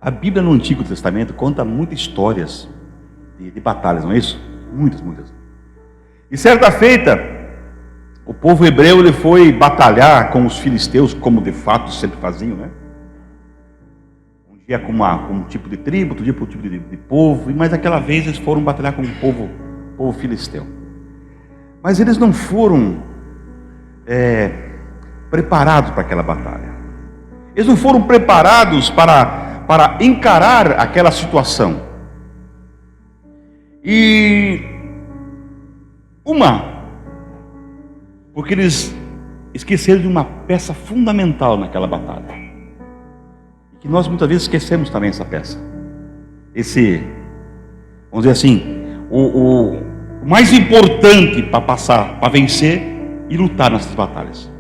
A Bíblia no Antigo Testamento conta muitas histórias de batalhas, não é isso? Muitas. E certa feita, o povo hebreu ele foi batalhar com os filisteus, como de fato sempre faziam, né? Um dia com um tipo de tribo, outro dia com um tipo de povo, mas aquela vez eles foram batalhar com o povo filisteu. Mas eles não foram preparados para aquela batalha. Eles não foram preparados para encarar aquela situação. Porque eles esqueceram de uma peça fundamental naquela batalha. E que nós muitas vezes esquecemos também essa peça. Vamos dizer assim, o mais importante para vencer e lutar nessas batalhas.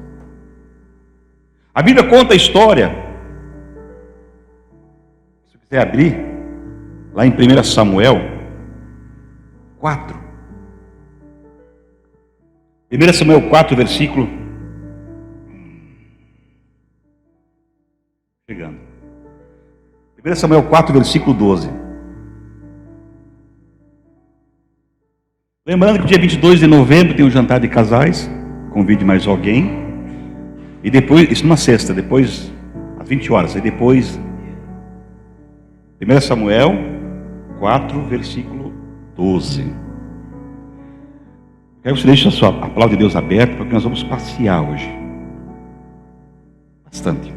A Bíblia conta a história. Se você quiser abrir, lá em 1 Samuel 4. 1 Samuel 4, versículo. Chegando. 1 Samuel 4, versículo 12. Lembrando que dia 22 de novembro tem um jantar de casais. Convide mais alguém. E depois, isso numa sexta, depois, às 20 horas. E depois, 1 Samuel 4, versículo 12. Quero que você deixe a palavra de Deus aberta, porque nós vamos passear hoje. Bastante.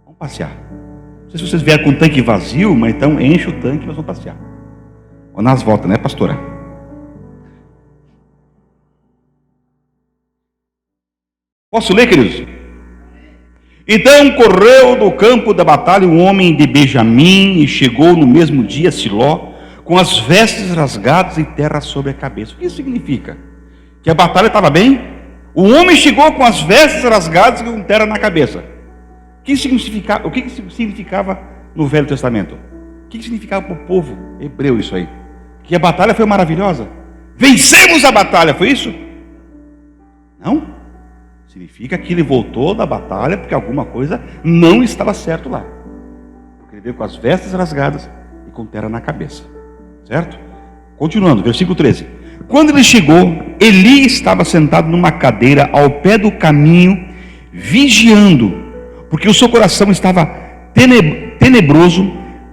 Vamos passear. Não sei se vocês vieram com o tanque vazio, mas então enche o tanque e nós vamos passear. Ou nas voltas, né, pastora? Posso ler, queridos? Então correu do campo da batalha um homem de Benjamim e chegou no mesmo dia a Siló, com as vestes rasgadas e terra sobre a cabeça. O que isso significa? Que a batalha estava bem? O homem chegou com as vestes rasgadas e com terra na cabeça. O que significava no Velho Testamento? O que significava para o povo hebreu isso aí? Que a batalha foi maravilhosa. Vencemos a batalha, foi isso? Não. Significa que ele voltou da batalha porque alguma coisa não estava certo lá. Porque ele veio com as vestes rasgadas e com terra na cabeça. Certo? Continuando, versículo 13. Quando ele chegou, Eli estava sentado numa cadeira ao pé do caminho, vigiando, porque o seu coração estava tenebroso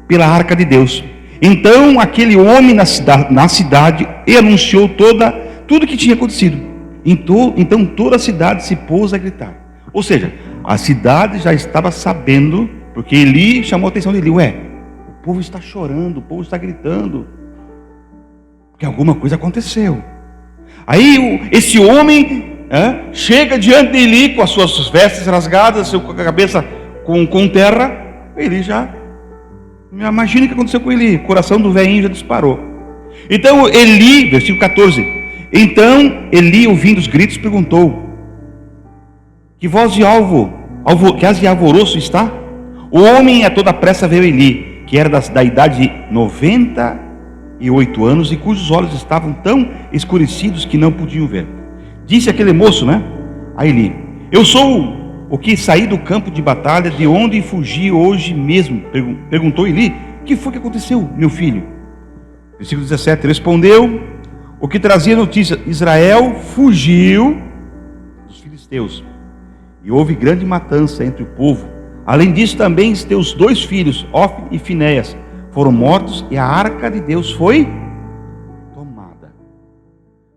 pela arca de Deus. Então aquele homem na cidade e anunciou tudo o que tinha acontecido. Então toda a cidade se pôs a gritar. Ou seja, a cidade já estava sabendo, porque Eli chamou a atenção de Eli. O povo está chorando, o povo está gritando, porque alguma coisa aconteceu. Aí esse homem chega diante de Eli com as suas vestes rasgadas, com a cabeça com terra. Eli já, imagina o que aconteceu com Eli. O coração do velhinho já disparou. Então Eli, versículo 14. Então Eli, ouvindo os gritos, perguntou: que voz de alvoroço está? O homem a toda pressa veio a Eli, que era da idade de 98 anos e cujos olhos estavam tão escurecidos que não podiam ver. Disse aquele moço, a Eli: eu sou o que saí do campo de batalha, de onde fugi hoje mesmo. Perguntou Eli: o que foi que aconteceu, meu filho? Versículo 17. Respondeu o que trazia notícia: Israel fugiu dos filisteus e houve grande matança entre o povo. Além disso, também teus 2 filhos, Ofni e Finéias, foram mortos e a arca de Deus foi tomada.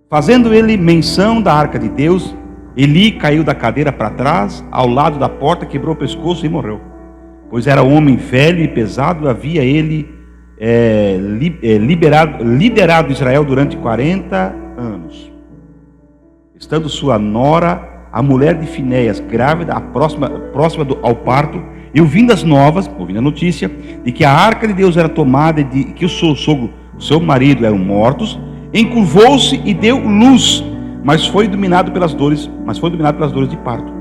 Fazendo ele menção da arca de Deus, Eli caiu da cadeira para trás, ao lado da porta, quebrou o pescoço e morreu. Pois era homem velho e pesado, havia ele liderado Israel durante 40 anos. Estando sua nora, a mulher de Finéias, grávida, próxima ao parto, e ouvindo a notícia de que a arca de Deus era tomada e de que o seu marido eram mortos, encurvou-se e deu luz, mas foi dominado pelas dores de parto.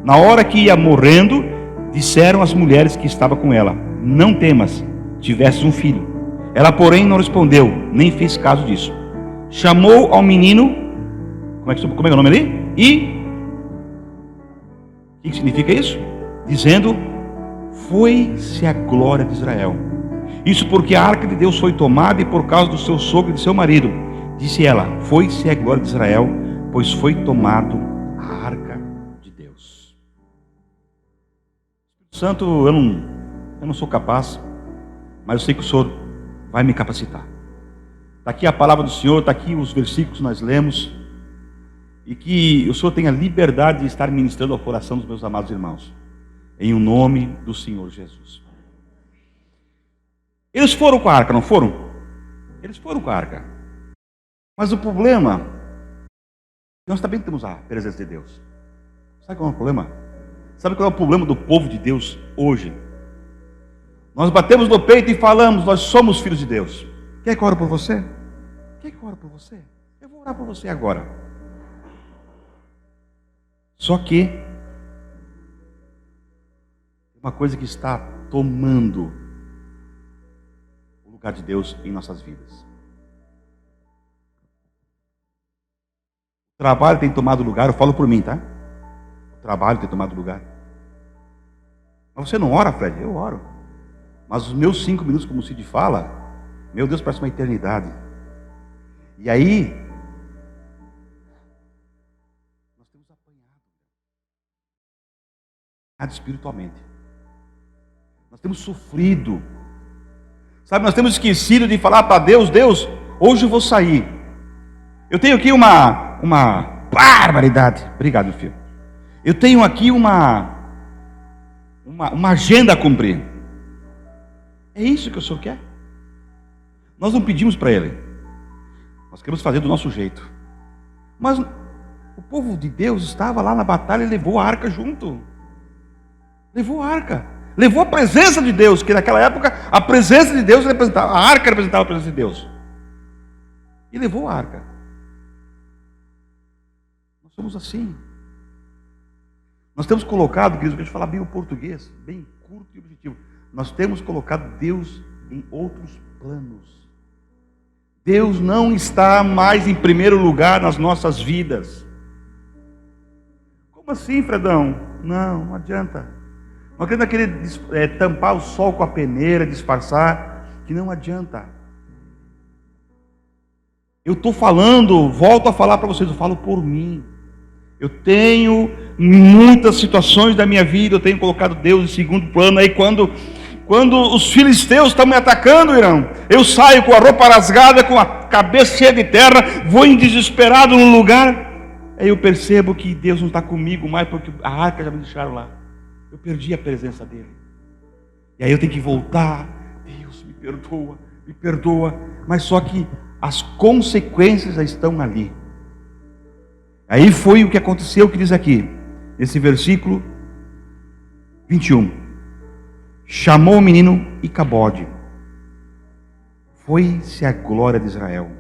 Na hora que ia morrendo, disseram as mulheres que estavam com ela: não temas, tivesses um filho. Ela, porém, não respondeu, nem fez caso disso. Chamou ao menino, como é que é o nome ali? E o que significa isso? Dizendo: foi-se a glória de Israel. Isso porque a arca de Deus foi tomada e por causa do seu sogro e de seu marido. Disse ela, foi-se a glória de Israel, pois foi tomado a arca de Deus. Santo, eu não sou capaz, mas eu sei que o Senhor vai me capacitar. Está aqui a palavra do Senhor, está aqui os versículos que nós lemos, e que o Senhor tenha liberdade de estar ministrando ao coração dos meus amados irmãos, em o nome do Senhor Jesus. Eles foram com a arca, não foram? Eles foram com a arca. Mas o problema, nós também temos a presença de Deus. Sabe qual é o problema? Sabe qual é o problema do povo de Deus hoje? Nós batemos no peito e falamos, nós somos filhos de Deus. Quer que eu ore por você? Quer que eu ore por você? Eu vou orar por você agora. Só que uma coisa que está tomando o lugar de Deus em nossas vidas. O trabalho tem tomado lugar, eu falo por mim, tá? O trabalho tem tomado lugar. Mas você não ora, Fred? Eu oro. Mas os meus 5 minutos, como o Cid fala, meu Deus, parece uma eternidade. E aí, nós temos apanhado espiritualmente. Nós temos sofrido. Sabe, nós temos esquecido de falar para Deus, Deus, hoje eu vou sair. Eu tenho aqui uma barbaridade. Obrigado, meu filho. Eu tenho aqui uma agenda a cumprir. É isso que o Senhor quer? Nós não pedimos para Ele. Nós queremos fazer do nosso jeito. Mas o povo de Deus estava lá na batalha e levou a arca junto. Levou a arca. Levou a presença de Deus, que naquela época a presença de Deus representava, a arca representava a presença de Deus. E levou a arca. Nós somos assim. Nós temos colocado, queridos, deixa eu falar bem o português, bem curto e objetivo. Nós temos colocado Deus em outros planos. Deus não está mais em primeiro lugar nas nossas vidas. Como assim, Fredão? Não adianta. Nós queremos querer tampar o sol com a peneira, disfarçar, que não adianta. Eu estou falando, volto a falar para vocês, eu falo por mim. Eu tenho muitas situações da minha vida, eu tenho colocado Deus em segundo plano. Aí quando os filisteus estão me atacando, irmão, eu saio com a roupa rasgada, com a cabeça cheia de terra, vou em desesperado no lugar. Aí eu percebo que Deus não está comigo mais, porque a arca já me deixaram lá. Eu perdi a presença dele. E aí eu tenho que voltar. Deus, me perdoa. Mas só que as consequências já estão ali. Aí foi o que aconteceu, que diz aqui, nesse versículo 21. Chamou o menino Icabode. Foi-se a glória de Israel.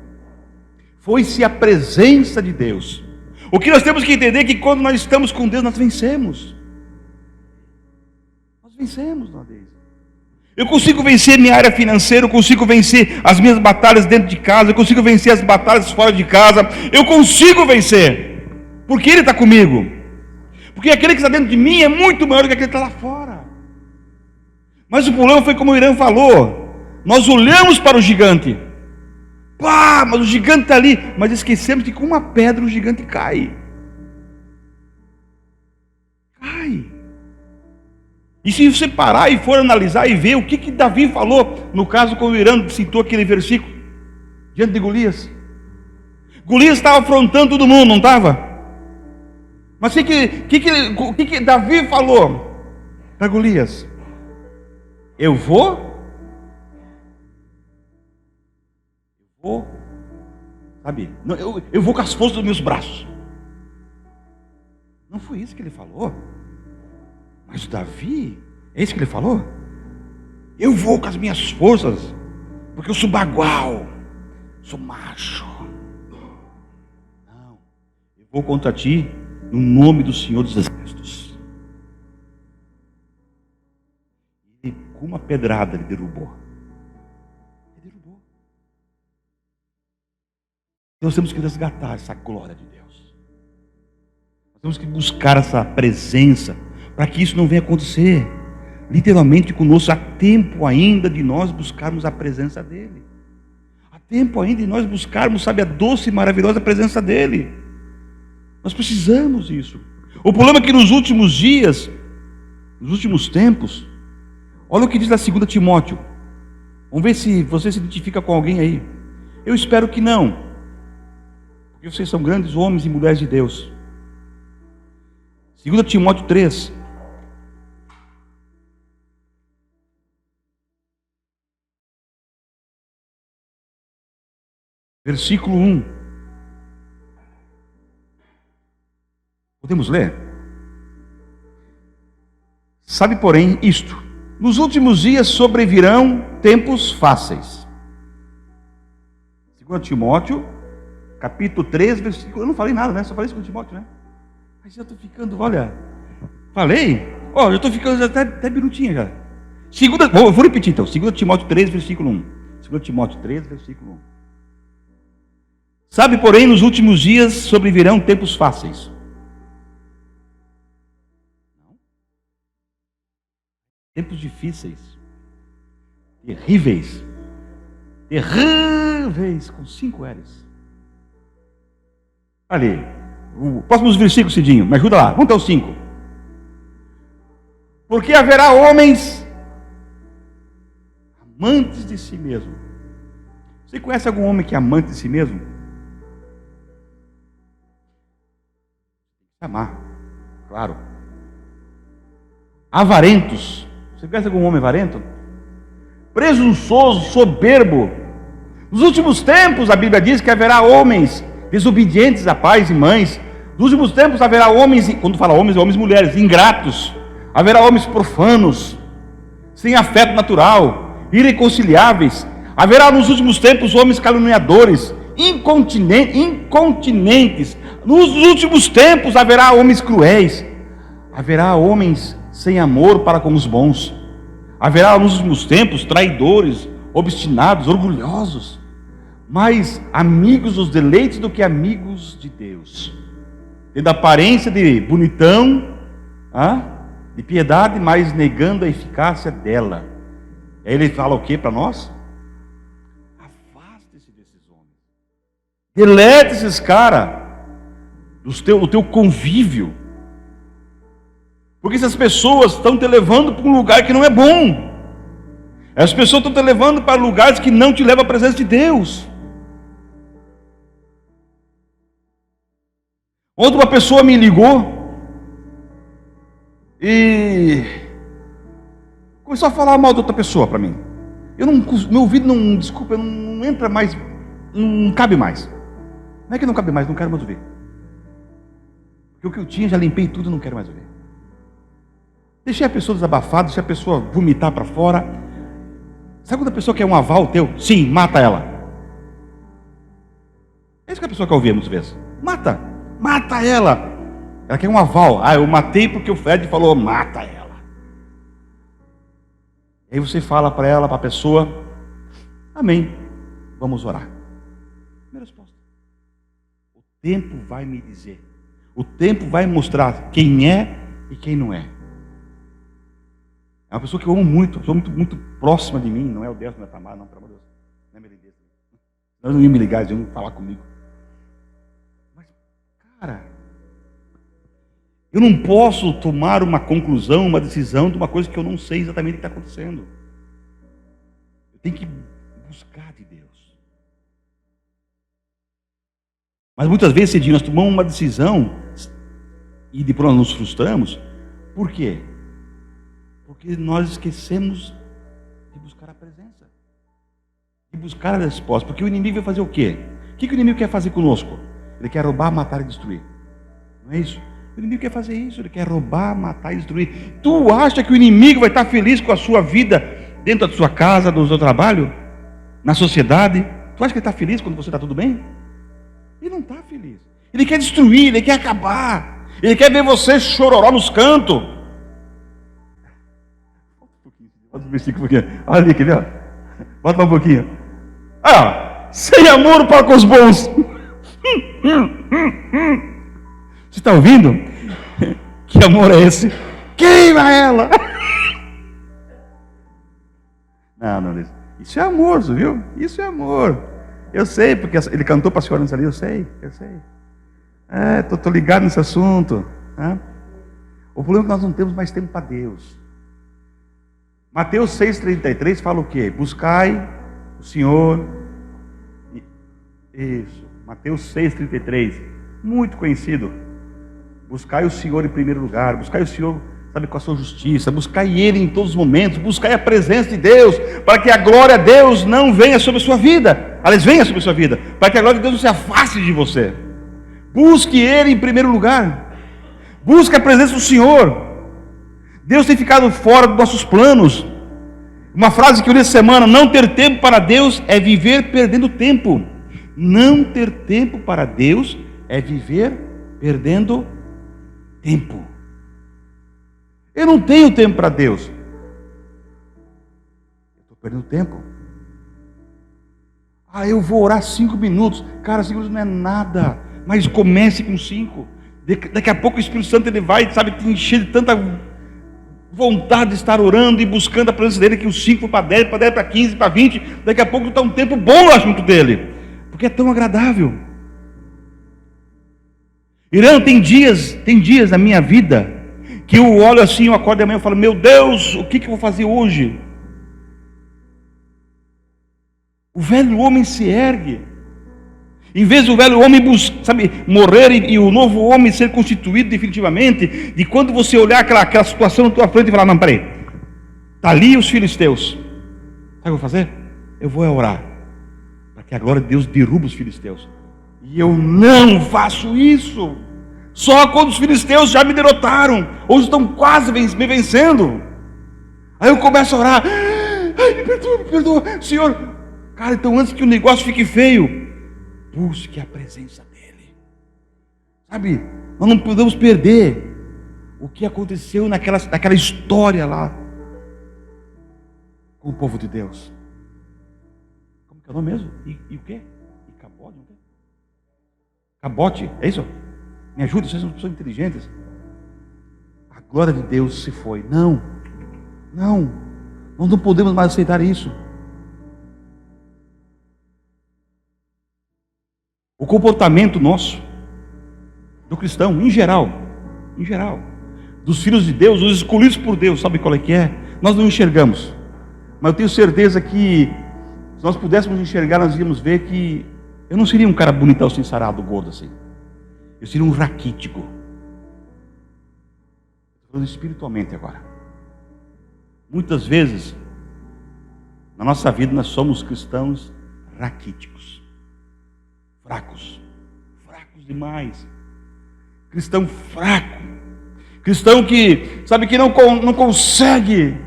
Foi-se a presença de Deus. O que nós temos que entender é que quando nós estamos com Deus, nós vencemos. Nós vencemos, não é? Eu consigo vencer minha área financeira, eu consigo vencer as minhas batalhas dentro de casa, eu consigo vencer as batalhas fora de casa, eu consigo vencer, porque Ele está comigo. Porque aquele que está dentro de mim é muito maior do que aquele que está lá fora. Mas o problema foi como o Irã falou, nós olhamos para o gigante, mas o gigante está ali, mas esquecemos que com uma pedra o gigante cai. E se você parar e for analisar e ver o que Davi falou, no caso quando o Irã citou aquele versículo, diante de Golias. Golias estava afrontando todo mundo, não estava? Mas o que Davi falou para Golias? Eu vou, sabe? Eu vou com as forças dos meus braços. Não foi isso que ele falou. Mas o Davi, é isso que ele falou? Eu vou com as minhas forças, porque eu sou bagual, sou macho. Não, eu vou contra ti no nome do Senhor dos Exércitos. E com uma pedrada ele derrubou. Nós temos que resgatar essa glória de Deus. Nós temos que buscar essa presença, para que isso não venha acontecer. literalmente conosco. Há tempo ainda de nós buscarmos a presença dEle. Há tempo ainda de nós buscarmos, sabe, a doce e maravilhosa presença dEle. Nós precisamos disso. O problema é que nos últimos dias, nos últimos tempos, olha o que diz lá 2 Timóteo. Vamos ver se você se identifica com alguém aí. Eu espero que não, porque vocês são grandes homens e mulheres de Deus. 2 Timóteo 3. Versículo 1. Podemos ler? Sabe, porém, isto: nos últimos dias sobrevirão tempos fáceis. 2 Timóteo, capítulo 3, versículo... Eu não falei nada, né? Só falei 2 Timóteo, né? Mas já estou ficando, olha... Falei? Ó, já estou ficando até birutinha já. Vou repetir então. 2 Timóteo 3, versículo 1. 2 Timóteo 3, versículo 1. Sabe, porém, nos últimos dias sobrevirão tempos fáceis. Tempos difíceis. Terríveis. Terríveis, com 5 L's. Ali. Próximos versículos, Cidinho. Me ajuda lá. Vamos até os 5. Porque haverá homens amantes de si mesmo. Você conhece algum homem que é amante de si mesmo? Amar, claro. Avarentos. Você conhece algum homem avarento? Presunçoso, soberbo. Nos últimos tempos, a Bíblia diz que haverá homens desobedientes a pais e mães. Nos últimos tempos haverá homens, quando fala homens, homens e mulheres, ingratos. Haverá homens profanos, sem afeto natural, irreconciliáveis. Haverá nos últimos tempos homens caluniadores, incontinentes. Nos últimos tempos haverá homens cruéis. Haverá homens sem amor para com os bons. Haverá nos últimos tempos traidores, obstinados, orgulhosos, mais amigos dos deleites do que amigos de Deus. Tendo aparência de bonitão, de piedade, mas negando a eficácia dela. Aí ele fala o que para nós? Afaste-se desses homens. Delete esses caras do teu convívio. Porque essas pessoas estão te levando para um lugar que não é bom. Essas pessoas estão te levando para lugares que não te levam à presença de Deus. Ontem uma pessoa me ligou e começou a falar mal de outra pessoa para mim. Meu ouvido não entra mais, não cabe mais. Não é que não cabe mais, não quero mais ouvir. Porque o que eu tinha, já limpei tudo, não quero mais ouvir. Deixei a pessoa desabafada, deixei a pessoa vomitar para fora. Sabe quando a pessoa quer um aval teu? Sim, mata ela. É isso que a pessoa quer ouvir muitas vezes. Mata ela. Ela quer um aval. Eu matei porque o Fred falou, mata ela. Aí você fala para ela, para a pessoa, amém, vamos orar. Primeira resposta. O tempo vai me dizer. O tempo vai mostrar quem é e quem não é. É uma pessoa que eu amo muito, uma pessoa muito, muito próxima de mim. Não é o Deus, não é Tamara, não, pelo amor de Deus. Não é Meredith. Nós não iam me ligar, eles iam falar comigo. Mas, cara, eu não posso tomar uma conclusão, uma decisão de uma coisa que eu não sei exatamente o que está acontecendo. Eu tenho que buscar de Deus. Mas muitas vezes, nós tomamos uma decisão e depois nós nos frustramos. Por quê? Porque nós esquecemos de buscar a presença, de buscar a resposta. Porque o inimigo vai fazer o quê? O que o inimigo quer fazer conosco? Ele quer roubar, matar e destruir. Não é isso? O inimigo quer fazer isso, ele quer roubar, matar e destruir. Tu acha que o inimigo vai estar feliz com a sua vida dentro da sua casa, do seu trabalho, na sociedade? Tu acha que ele está feliz quando você está tudo bem? Ele não está feliz. Ele quer destruir, ele quer acabar. Ele quer ver você chororó nos cantos. Bota um versículo um pouquinho. Olha ali, quer ver? Bota um pouquinho. Sem amor para com os bons. Você está ouvindo? Que amor é esse? Queima ela! Não, isso é amor, viu? Isso é amor. Eu sei, porque ele cantou para a senhora ali, eu sei. Estou ligado nesse assunto. Né? O problema é que nós não temos mais tempo para Deus. Mateus 6,33 fala o quê? Buscai o Senhor. Isso, Mateus 6,33, muito conhecido. Buscai o Senhor em primeiro lugar, buscai o Senhor, sabe, com a sua justiça, buscai Ele em todos os momentos, buscai a presença de Deus, para que a glória a Deus não venha sobre a sua vida, aliás, venha sobre a sua vida, para que a glória de Deus não se afaste de você. Busque Ele em primeiro lugar, busque a presença do Senhor. Deus tem ficado fora dos nossos planos. Uma frase que eu li essa semana: não ter tempo para Deus é viver perdendo tempo. Não ter tempo para Deus é viver perdendo tempo. Eu não tenho tempo para Deus. Eu estou perdendo tempo. Eu vou orar 5 minutos. Cara, 5 minutos não é nada. Mas comece com 5. Daqui a pouco o Espírito Santo ele vai, sabe, te encher de tanta vontade de estar orando e buscando a presença dele, que os 5 for para 10, para 15, para 20. Daqui a pouco está um tempo bom lá junto dele. Porque é tão agradável. Irã, tem dias na minha vida que eu olho assim, eu acordo de manhã e falo: meu Deus, o que eu vou fazer hoje? O velho homem se ergue. Em vez do velho homem morrer e o novo homem ser constituído definitivamente, de quando você olhar aquela situação na tua frente e falar: não, peraí, está ali os filisteus, sabe o que eu vou fazer? Eu vou orar para que a glória de Deus derruba os filisteus. E eu não faço isso. Só quando os filisteus já me derrotaram, ou estão quase me vencendo, aí eu começo a orar: me perdoa, Senhor. Cara, então antes que o negócio fique feio, busque a presença dEle. Sabe, nós não podemos perder o que aconteceu naquela história lá com o povo de Deus. Como que é o nome mesmo? E o quê? Cabote? Cabote, é isso? Me ajuda, vocês são pessoas inteligentes. A glória de Deus se foi. Não, nós não podemos mais aceitar isso. O comportamento nosso, do cristão, em geral, dos filhos de Deus, os escolhidos por Deus, sabe qual é que é? Nós não enxergamos, mas eu tenho certeza que, se nós pudéssemos enxergar, nós íamos ver que eu não seria um cara bonitão, assim, sarado, gordo assim. Eu seria um raquítico. Estou falando espiritualmente agora. Muitas vezes, na nossa vida, nós somos cristãos raquíticos. Fracos demais. Cristão fraco. Cristão que, sabe, que não consegue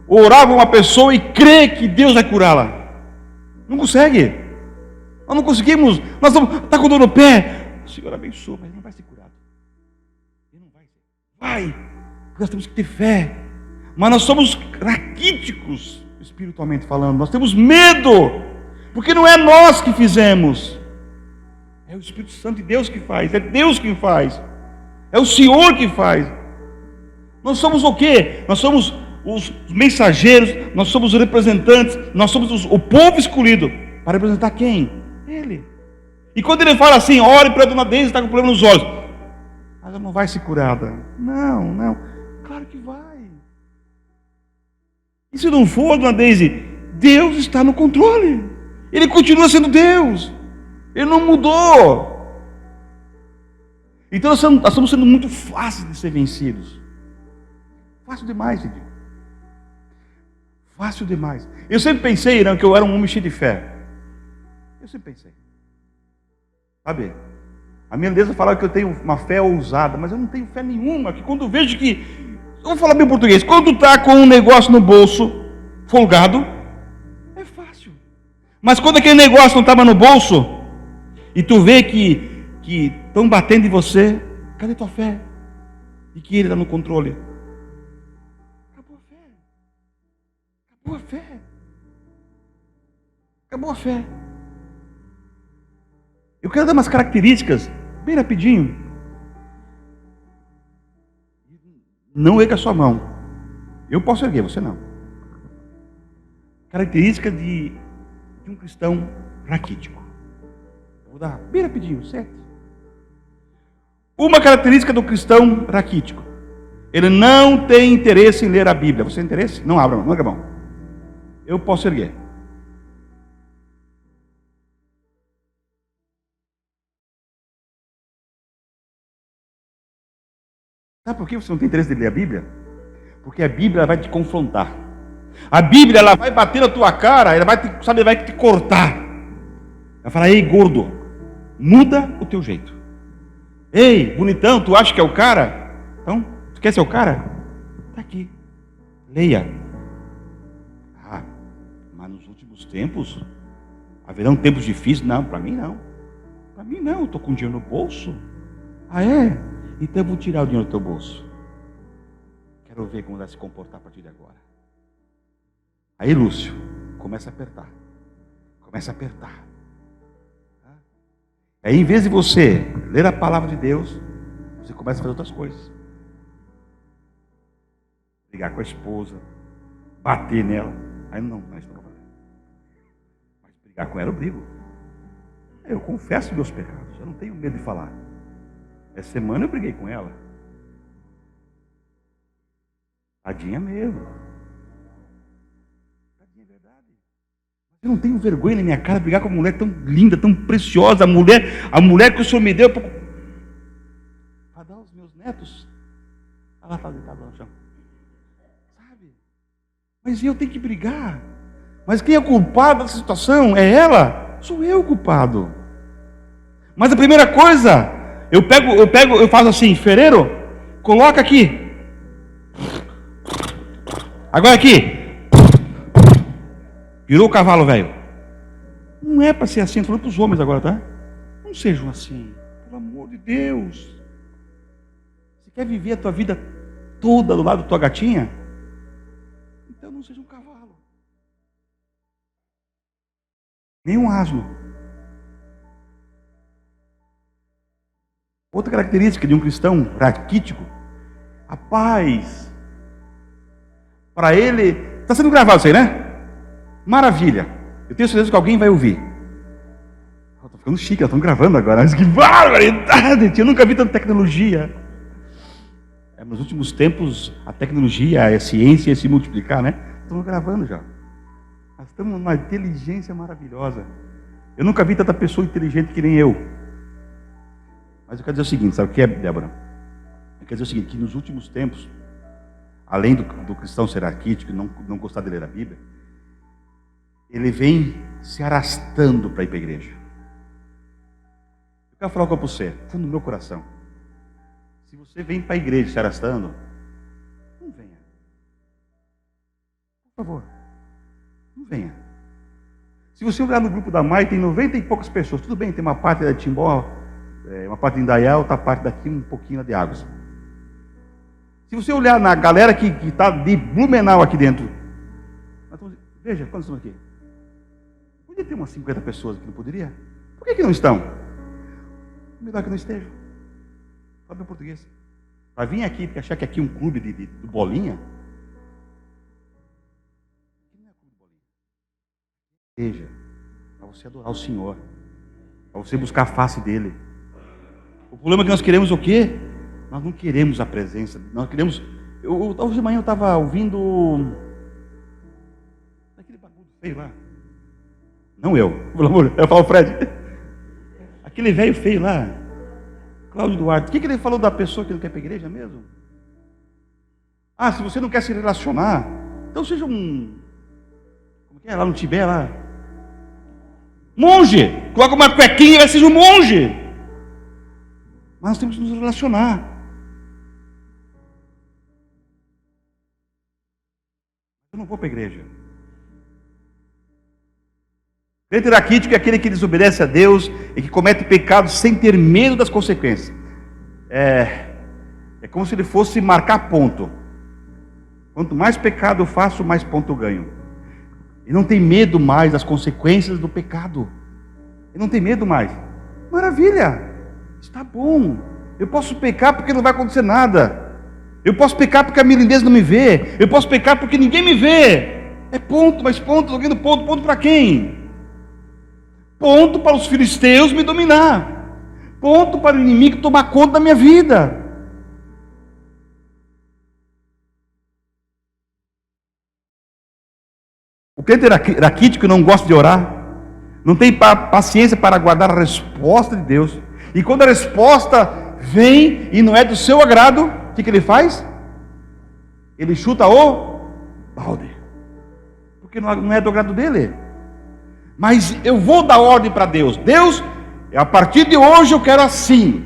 orar por uma pessoa e crer que Deus vai curá-la. Não consegue. Nós não conseguimos. Nós está com dor no pé. O Senhor abençoa, mas não vai ser curado. Ele não vai ser. Vai. Porque nós temos que ter fé. Mas nós somos raquíticos, espiritualmente falando. Nós temos medo. Porque não é nós que fizemos. É o Espírito Santo de Deus que faz. É Deus quem faz. É o Senhor que faz. Nós somos o quê? Nós somos os mensageiros. Nós somos os representantes. Nós somos o povo escolhido. Para representar quem? Ele. E quando ele fala assim: ore para a dona Deise, está com problema nos olhos. Mas ela não vai ser curada. Não. Claro que vai. E se não for, dona Deise, Deus está no controle. Ele continua sendo Deus. Ele não mudou. Então nós estamos sendo muito fáceis de ser vencidos. Fácil demais, gente. Fácil demais. Eu sempre pensei, Irã, que eu era um homem cheio de fé. Eu sempre pensei. Sabe? A minha liderança falava que eu tenho uma fé ousada, mas eu não tenho fé nenhuma. Que quando eu vejo que, eu vou falar bem português, quando tu está com um negócio no bolso, folgado, é fácil. Mas quando aquele negócio não estava no bolso, e tu vê que estão batendo em você, cadê tua fé? E que Ele está no controle. Acabou a fé. Acabou a fé. Acabou a fé. Eu quero dar umas características, bem rapidinho. Não erga a sua mão. Eu posso erguer, você não. Característica de um cristão raquítico. Vou dar bem rapidinho, 7. Uma característica do cristão raquítico: ele não tem interesse em ler a Bíblia. Você tem interesse? Não abra, não abra a mão. Eu posso erguer. Sabe por que você não tem interesse em ler a Bíblia? Porque a Bíblia vai te confrontar. A Bíblia, ela vai bater na tua cara, ela vai te cortar. Ela vai falar: ei, gordo, muda o teu jeito. Ei, bonitão, tu acha que é o cara? Então, tu quer ser o cara? Está aqui, leia. Ah, mas nos últimos tempos haverão tempos difíceis? Não, para mim não. Para mim não, eu estou com dinheiro no bolso. Ah, é? Então eu vou tirar o dinheiro do teu bolso. Quero ver como vai se comportar a partir de agora. Aí, Lúcio, começa a apertar. Começa a apertar. Aí, em vez de você ler a palavra de Deus, você começa a fazer outras coisas. Brigar com a esposa, bater nela. Aí não vou fazer. Mas brigar com ela eu brigo. Eu confesso meus pecados, eu não tenho medo de falar. Essa semana eu briguei com ela. Tadinha mesmo. Tadinha, é verdade. Eu não tenho vergonha na minha cara de brigar com uma mulher tão linda, tão preciosa. A mulher que o Senhor me deu para dar aos meus netos. Ela está deitada no chão. Sabe? Mas eu tenho que brigar. Mas quem é culpado dessa situação é ela. Sou eu o culpado. Mas a primeira coisa, eu faço assim: ferreiro, coloca aqui. Agora aqui. Virou o cavalo, velho. Não é para ser assim, estou falando para os homens agora, tá? Não sejam assim, pelo amor de Deus. Você quer viver a tua vida toda do lado da tua gatinha? Então não seja um cavalo, nem um asno. Outra característica de um cristão raquítico: a paz. Para ele, está sendo gravado isso aí, né? Maravilha. Eu tenho certeza que alguém vai ouvir. Estou ficando chique, nós estamos gravando agora. Mas que barbaridade! Eu nunca vi tanta tecnologia. Nos últimos tempos, a tecnologia, a ciência ia se multiplicar, né? Estamos gravando já. Nós estamos numa inteligência maravilhosa. Eu nunca vi tanta pessoa inteligente que nem eu. Mas eu quero dizer o seguinte, sabe o que é, Débora? Eu quero dizer o seguinte, que nos últimos tempos, além do cristão ser raquítico e não gostar de ler a Bíblia, ele vem se arrastando para ir para a igreja. Eu quero falar com você, fundo do meu coração. Se você vem para a igreja se arrastando, não venha. Por favor, não venha. Se você olhar no grupo da MAI, tem 90 e poucas pessoas. Tudo bem, tem uma parte da Timbó, uma parte de Indaial, outra parte daqui, um pouquinho de Águas. Se você olhar na galera que está de Blumenau aqui dentro, veja, quantos estão aqui? Poderia ter umas 50 pessoas aqui, não poderia? Por que não estão? Melhor que não estejam. Fala meu português. Para vir aqui, porque achar que aqui é um clube de bolinha. Aqui não é clube de bolinha. Veja, para você adorar o Senhor, para você buscar a face dele. O problema é que nós queremos o quê? Nós não queremos a presença. Nós queremos. Hoje de manhã eu estava ouvindo aquele bagulho feio lá. Não eu, pelo amor, eu falo Fred. Aquele velho feio lá, Cláudio Duarte. O que ele falou da pessoa que não quer ir para a igreja mesmo? Ah, se você não quer se relacionar, então seja um. Como que é lá no Tibete lá? Monge! Coloca uma cuequinha e vai ser um monge. Mas nós temos que nos relacionar. Eu não vou para a igreja. O crente raquítico é aquele que desobedece a Deus e que comete pecados sem ter medo das consequências. É como se ele fosse marcar ponto. Quanto mais pecado eu faço, mais ponto eu ganho. Ele não tem medo mais das consequências do pecado. Ele não tem medo mais. Maravilha! Está bom. Eu posso pecar porque não vai acontecer nada. Eu posso pecar porque a minha lindeza não me vê. Eu posso pecar porque ninguém me vê. É ponto, mas ponto, alguém do ponto, ponto para quem? Ponto para os filisteus me dominar. Ponto para o inimigo tomar conta da minha vida. O crente raquítico não gosta de orar, não tem paciência para aguardar a resposta de Deus. E quando a resposta vem e não é do seu agrado, o que ele faz? Ele chuta o balde, porque não é do agrado dele. Mas eu vou dar ordem para Deus. Deus, a partir de hoje eu quero assim.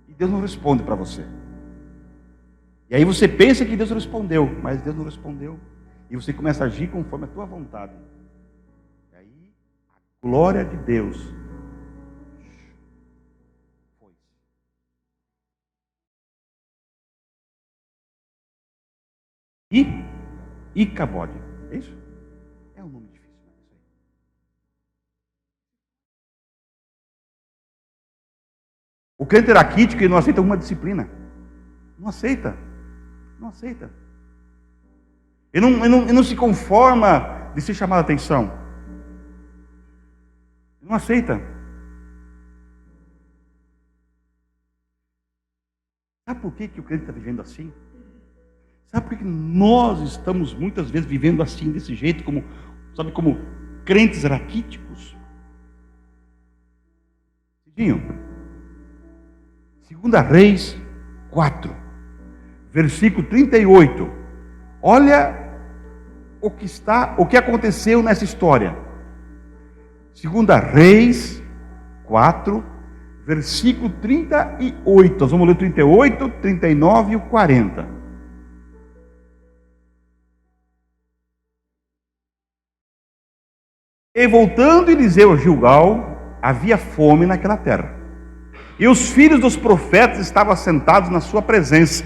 E Deus não responde para você. E aí você pensa que Deus respondeu, mas Deus não respondeu. E você começa a agir conforme a tua vontade. E aí a glória de Deus foi. Icabode. É isso? É um nome difícil, mas é isso aí. O crente raquítico não aceita uma disciplina. Não aceita. Não aceita. Ele não se conforma de ser chamado a atenção. Ele não aceita. Sabe por que o crente está vivendo assim? Sabe por que nós estamos muitas vezes vivendo assim, desse jeito, como crentes raquíticos? Cidinho, 2 Reis 4, versículo 38. Olha o que aconteceu nessa história. 2 Reis 4, versículo 38. Nós vamos ler o 38, 39 e o 40. E voltando Eliseu a Gilgal, havia fome naquela terra. E os filhos dos profetas estavam sentados na sua presença.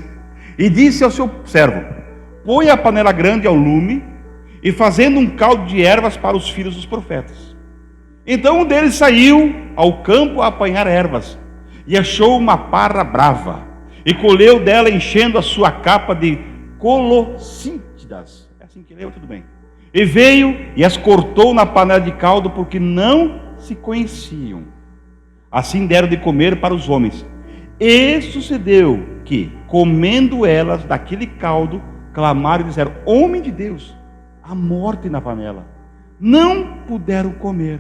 E disse ao seu servo: põe a panela grande ao lume, e fazendo um caldo de ervas para os filhos dos profetas. Então um deles saiu ao campo a apanhar ervas, e achou uma parra brava, e colheu dela, enchendo a sua capa de colossíntidas. É assim que leu, tudo bem. E veio e as cortou na panela de caldo, porque não se conheciam. Assim deram de comer para os homens. E sucedeu que, comendo elas daquele caldo, clamaram e disseram: homem de Deus, há morte na panela. Não puderam comer.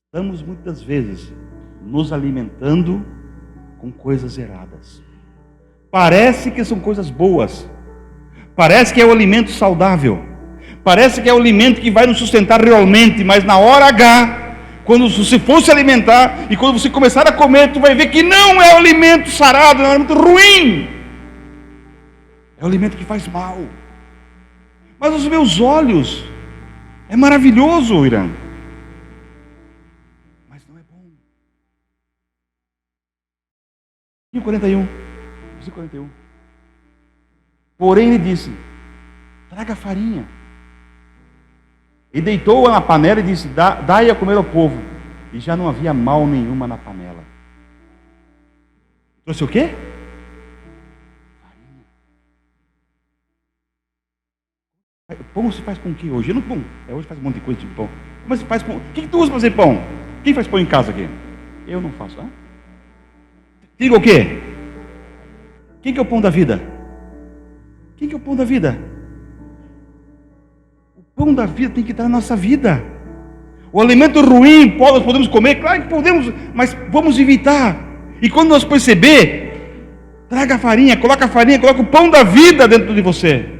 Estamos muitas vezes nos alimentando com coisas erradas. Parece que são coisas boas. Parece que é o alimento saudável. Parece que é o alimento que vai nos sustentar realmente. Mas na hora H, quando você for se alimentar e quando você começar a comer, tu vai ver que não é o alimento sarado, é o alimento ruim. É o alimento que faz mal. Mas os meus olhos, é maravilhoso, Irã. Mas não é bom. Versículo 41. Versículo 41. Porém ele disse: traga farinha. E deitou-a na panela e disse: dai a comer ao povo. E já não havia mal nenhuma na panela. Trouxe o quê? Farinha. Pão se faz com o que hoje? Não pão. Hoje faz um monte de coisa de pão. Mas se faz com... O que tu usa para fazer pão? Quem faz pão em casa aqui? Eu não faço. Hein? Diga o quê? Quem que é o pão da vida? Quem que é o pão da vida? O pão da vida tem que estar na nossa vida. O alimento ruim, nós podemos comer? Claro que podemos, mas vamos evitar. E quando nós perceber, traga a farinha, coloca o pão da vida dentro de você.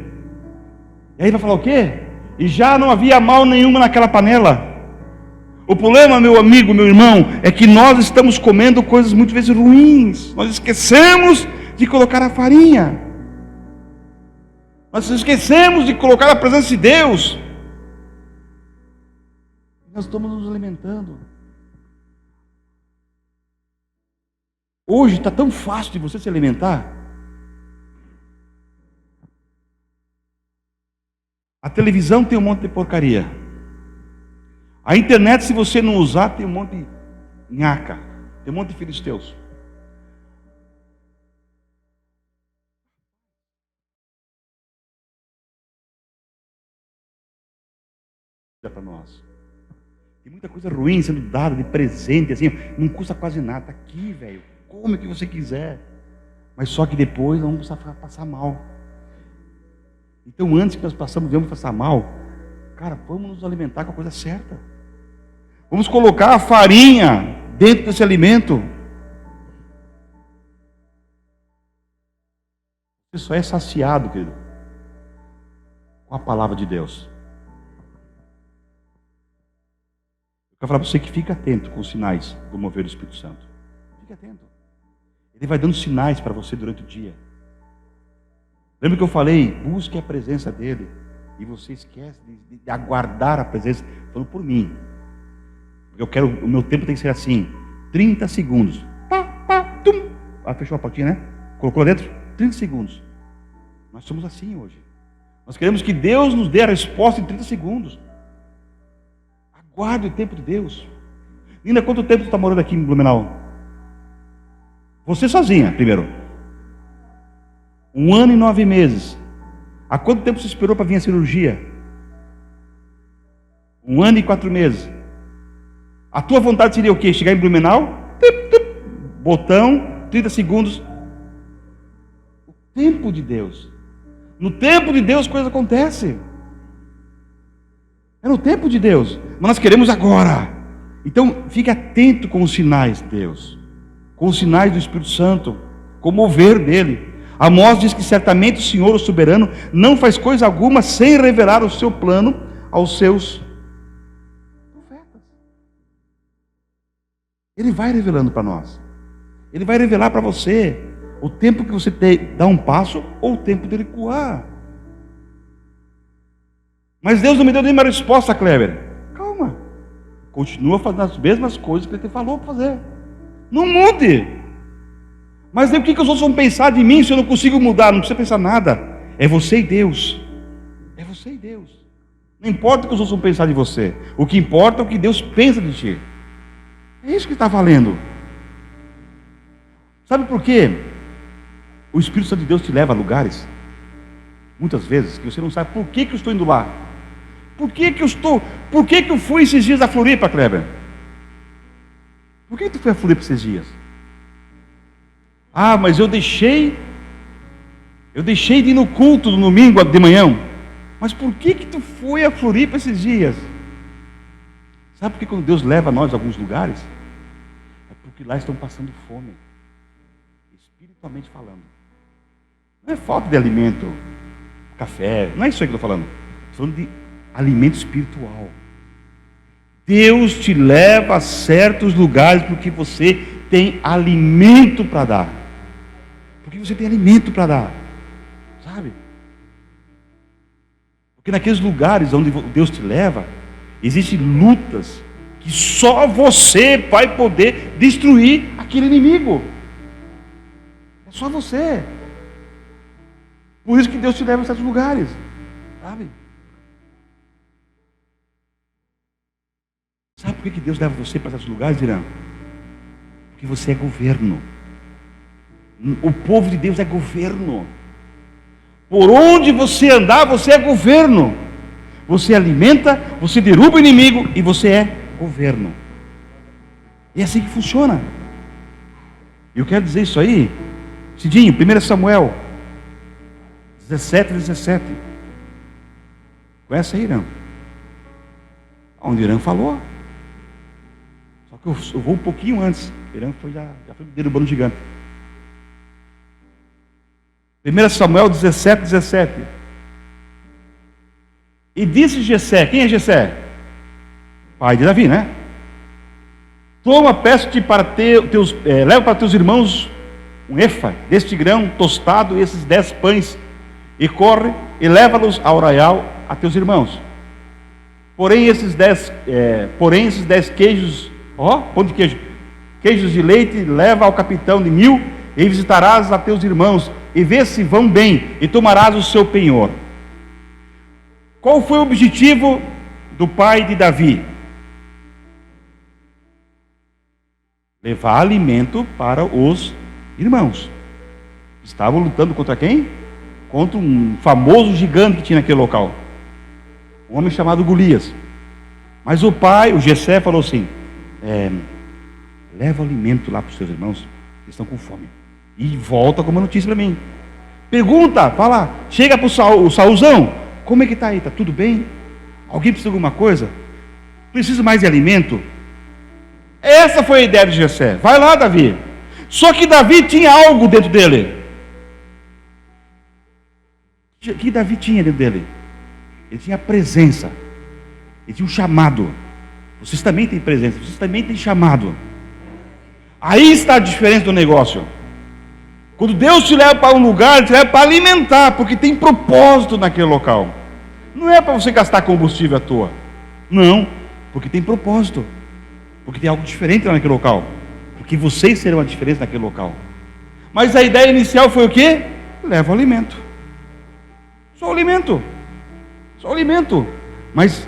E aí vai falar o quê? E já não havia mal nenhuma naquela panela. O problema, meu amigo, meu irmão, é que nós estamos comendo coisas muitas vezes ruins. Nós esquecemos de colocar a farinha. Nós esquecemos de colocar a presença de Deus. Nós estamos nos alimentando. Hoje está tão fácil de você se alimentar. A televisão tem um monte de porcaria. A internet, se você não usar, tem um monte de nhaca. Tem um monte de filisteus. para nós. Tem muita coisa ruim sendo dada de presente, assim, não custa quase nada. Está aqui, velho, come o que você quiser. Mas só que depois nós vamos passar mal. Então, antes que nós vamos passar mal, cara, vamos nos alimentar com a coisa certa. Vamos colocar a farinha dentro desse alimento. Você só é saciado, querido, com a palavra de Deus. Eu quero falar para você que fique atento com os sinais do mover do Espírito Santo. Fique atento. Ele vai dando sinais para você durante o dia. Lembra que eu falei? Busque a presença dele. E você esquece de aguardar a presença. Falando por mim. Porque o meu tempo tem que ser assim. 30 segundos. Pá, pá, tum. Ah, fechou a portinha, né? Colocou lá dentro? 30 segundos. Nós somos assim hoje. Nós queremos que Deus nos dê a resposta em 30 segundos. Aguarde o tempo de Deus. Nina, quanto tempo você está morando aqui em Blumenau? Você sozinha, primeiro. 1 ano e 9 meses. Há quanto tempo você esperou para vir a cirurgia? 1 ano e 4 meses. A tua vontade seria o quê? Chegar em Blumenau? Tup, tup, botão, 30 segundos. O tempo de Deus. No tempo de Deus coisas acontecem. É no tempo de Deus. Mas nós queremos agora. Então, fique atento com os sinais de Deus. Com os sinais do Espírito Santo. Com o mover dele. Amós diz que certamente o Senhor, o soberano, não faz coisa alguma sem revelar o seu plano aos seus profetas. Ele vai revelando para nós. Ele vai revelar para você o tempo que você dá um passo ou o tempo de recuar. Mas Deus não me deu nenhuma resposta, Kleber. Calma. Continua fazendo as mesmas coisas que Ele te falou para fazer. Não mude. Mas o que os outros vão pensar de mim se eu não consigo mudar? Não precisa pensar nada. É você e Deus. É você e Deus. Não importa o que os outros vão pensar de você. O que importa é o que Deus pensa de ti. É isso que está valendo. Sabe por quê? O Espírito Santo de Deus te leva a lugares, muitas vezes, que você não sabe por que eu estou indo lá. Por que eu fui esses dias a Floripa, Kleber? Por que tu foi a Floripa esses dias? Ah, mas eu deixei de ir no culto no domingo de manhã. Mas por que tu foi a Floripa esses dias? Sabe por que quando Deus leva nós a alguns lugares? É porque lá estão passando fome, espiritualmente falando. Não é falta de alimento, café, não é isso aí que eu estou falando. Estou falando de alimento espiritual. Deus te leva a certos lugares porque você tem alimento para dar. Porque você tem alimento para dar. Sabe? Porque naqueles lugares onde Deus te leva, existem lutas que só você vai poder destruir aquele inimigo. É só você. Por isso que Deus te leva a certos lugares. Sabe? Sabe por que Deus leva você para certos lugares, Irã? Porque você é governo. O povo de Deus é governo. Por onde você andar, você é governo. Você alimenta, você derruba o inimigo e você é governo. E é assim que funciona. E eu quero dizer isso aí, Cidinho, 1 Samuel 17. Conhece aí, Irã? Onde Irã falou. Só que eu vou um pouquinho antes. Irã já foi derrubando o gigante. 1 Samuel 17. E disse Jessé, quem é Jessé? Pai de Davi, né? Toma, peço-te leva para teus irmãos um efa deste grão tostado e esses 10 pães, e corre e leva-los ao arraial a teus irmãos. Porém esses 10 queijos, pão de queijo, queijos de leite, leva ao capitão de 1000, e visitarás a teus irmãos, e vê se vão bem, e tomarás o seu penhor. Qual foi o objetivo do pai de Davi? Levar alimento para os irmãos. Estavam lutando contra quem? Contra um famoso gigante que tinha naquele local. Um homem chamado Golias. Mas o pai, o Jessé, falou assim: leva o alimento lá para os seus irmãos, eles estão com fome. E volta com uma notícia para mim. Pergunta, fala, chega para o Saulzão: como é que está aí? Está tudo bem? Alguém precisa de alguma coisa? Precisa mais de alimento? Essa foi a ideia de Jessé. Vai lá, Davi. Só que Davi tinha algo dentro dele. O que Davi tinha dentro dele? Ele tinha presença. Ele tinha um chamado. Vocês também têm presença, vocês também têm chamado. Aí está a diferença do negócio. Quando Deus te leva para um lugar, Ele te leva para alimentar, porque tem propósito naquele local. Não é para você gastar combustível à toa. Não, porque tem propósito. Porque tem algo diferente lá naquele local. Porque vocês serão a diferença naquele local. Mas a ideia inicial foi o quê? Leva o alimento. Só o alimento. Só o alimento. Mas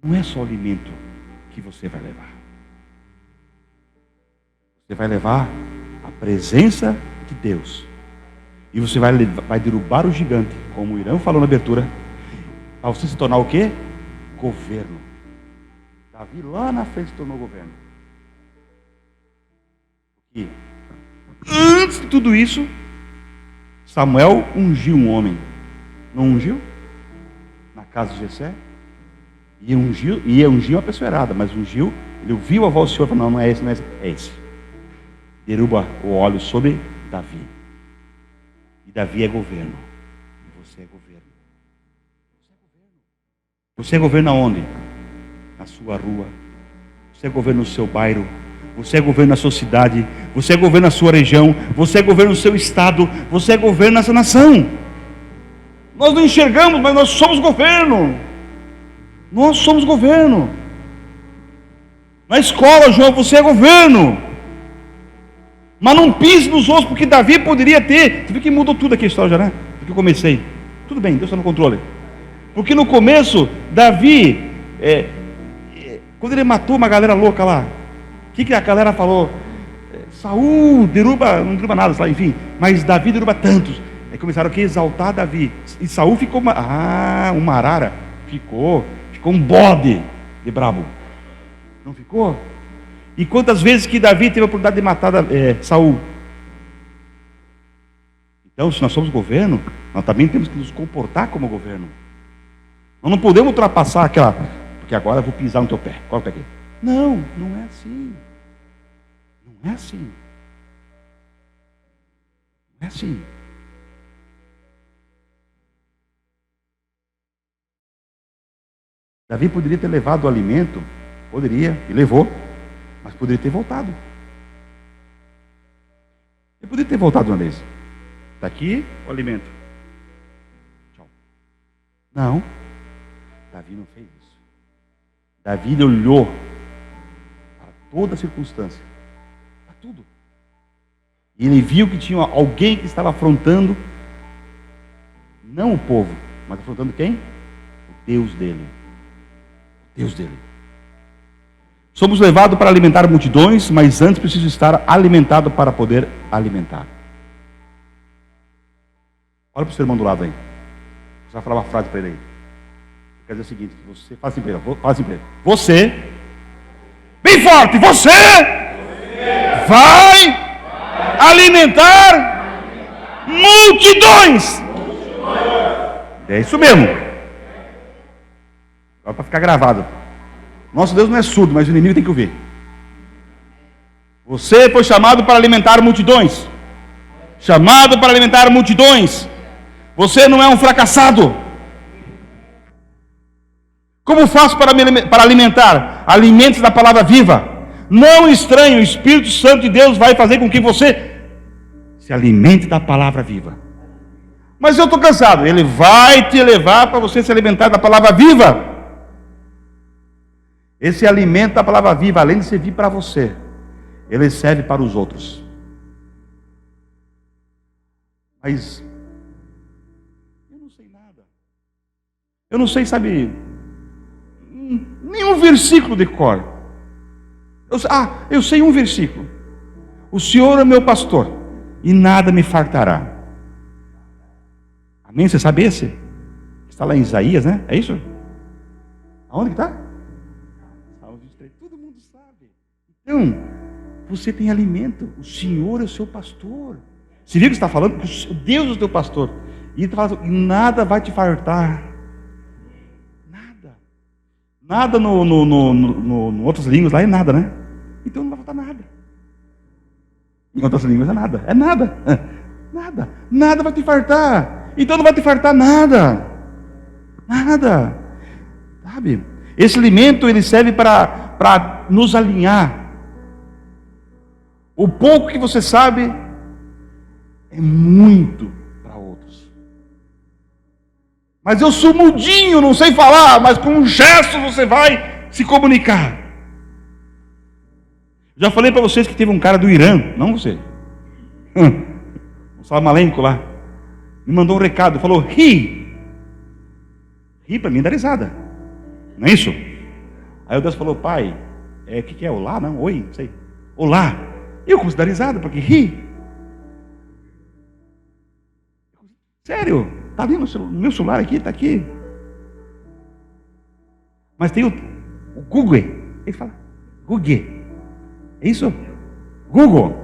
não é só o alimento que você vai levar. Você vai levar a presença de Deus. E você vai derrubar o gigante, como o Irã falou na abertura, para você se tornar o quê? Governo. Davi lá na frente se tornou governo. E antes de tudo isso, Samuel ungiu um homem. Não ungiu? Na casa de Jessé. Ia ungir uma pessoa errada, mas ungiu. Ele ouviu a voz do Senhor e falou: não é esse, não é esse, é esse. Derruba o óleo sobre Davi. E Davi é governo. E você é governo. Você é governo aonde? Na sua rua. Você é governo no seu bairro. Você é governo na sua cidade. Você é governo na sua região. Você é governo no seu estado. Você é governo nessa nação. Nós não enxergamos, mas nós somos governo. Nós somos governo. Na escola, João, você é governo. Mas não pise nos outros, porque Davi poderia ter. Você viu que mudou tudo aqui a história já, né? Porque eu comecei. Tudo bem, Deus está no controle. Porque no começo, Davi, quando ele matou uma galera louca lá, o que a galera falou? Saul derruba, não derruba nada, enfim, mas Davi derruba tantos. Aí começaram a exaltar Davi. E Saul ficou uma arara. Ficou um bode de brabo. Não ficou? E quantas vezes que Davi teve a oportunidade de matar Saul? Então, se nós somos governo, nós também temos que nos comportar como governo. Nós não podemos ultrapassar aquela, porque agora eu vou pisar no teu pé. Corta aqui. Não, não é assim. Não é assim. Não é assim. Davi poderia ter levado o alimento, poderia, e levou, mas poderia ter voltado. Ele poderia ter voltado uma vez. Está aqui o alimento. Tchau. Não. Davi não fez isso. Davi olhou para toda a circunstância, para tudo. E ele viu que tinha alguém que estava afrontando, não o povo, mas afrontando quem? O Deus dele. O Deus dele. Somos levados para alimentar multidões, mas antes preciso estar alimentado para poder alimentar. Olha para o seu irmão do lado aí. Você vai falar uma frase para ele aí. Quer dizer o seguinte: você fala assim para ele. Você, bem forte, você vai alimentar multidões. É isso mesmo. Agora para ficar gravado. Nosso Deus não é surdo, mas o inimigo tem que ouvir. Você foi chamado para alimentar multidões. Chamado para alimentar multidões. Você não é um fracassado. Como faço para alimentar? Alimentos da palavra viva. Não estranhe, o Espírito Santo de Deus vai fazer com que você se alimente da palavra viva. Mas eu estou cansado. Ele vai te levar para você se alimentar da palavra viva. Esse alimento da palavra viva, além de servir para você, ele serve para os outros. Mas eu não sei nada. Eu não sei, sabe, nenhum versículo de cor. Eu sei um versículo. O Senhor é meu pastor e nada me faltará. Amém? Você sabe esse? Está lá em Isaías, né? É isso? Aonde que está? Salmo 23. Todo mundo sabe. Então, você tem alimento. O Senhor é o seu pastor. Você viu que está falando? Deus é o teu pastor. E ele fala assim, nada vai te fartar. Nada. Nada no outras línguas lá é nada, né? Então não vai faltar nada. Em outras línguas é nada. É nada. Nada. Nada vai te fartar. Então não vai te fartar nada. Nada. Sabe? Esse alimento ele serve para nos alinhar. O pouco que você sabe é muito para outros. Mas eu sou mudinho, não sei falar, mas com um gesto você vai se comunicar. Já falei para vocês que teve um cara do Irã, não você, um salamalenco lá, me mandou um recado, falou, ri para mim dar risada, não é isso? Aí o Deus falou, pai, o que é? Olá? Não, oi, não sei. Olá. Eu comecei a dar risada, porque ri. Sério, está ali no meu celular aqui, está aqui. Mas tem o Google, ele fala, Google, é isso? Google.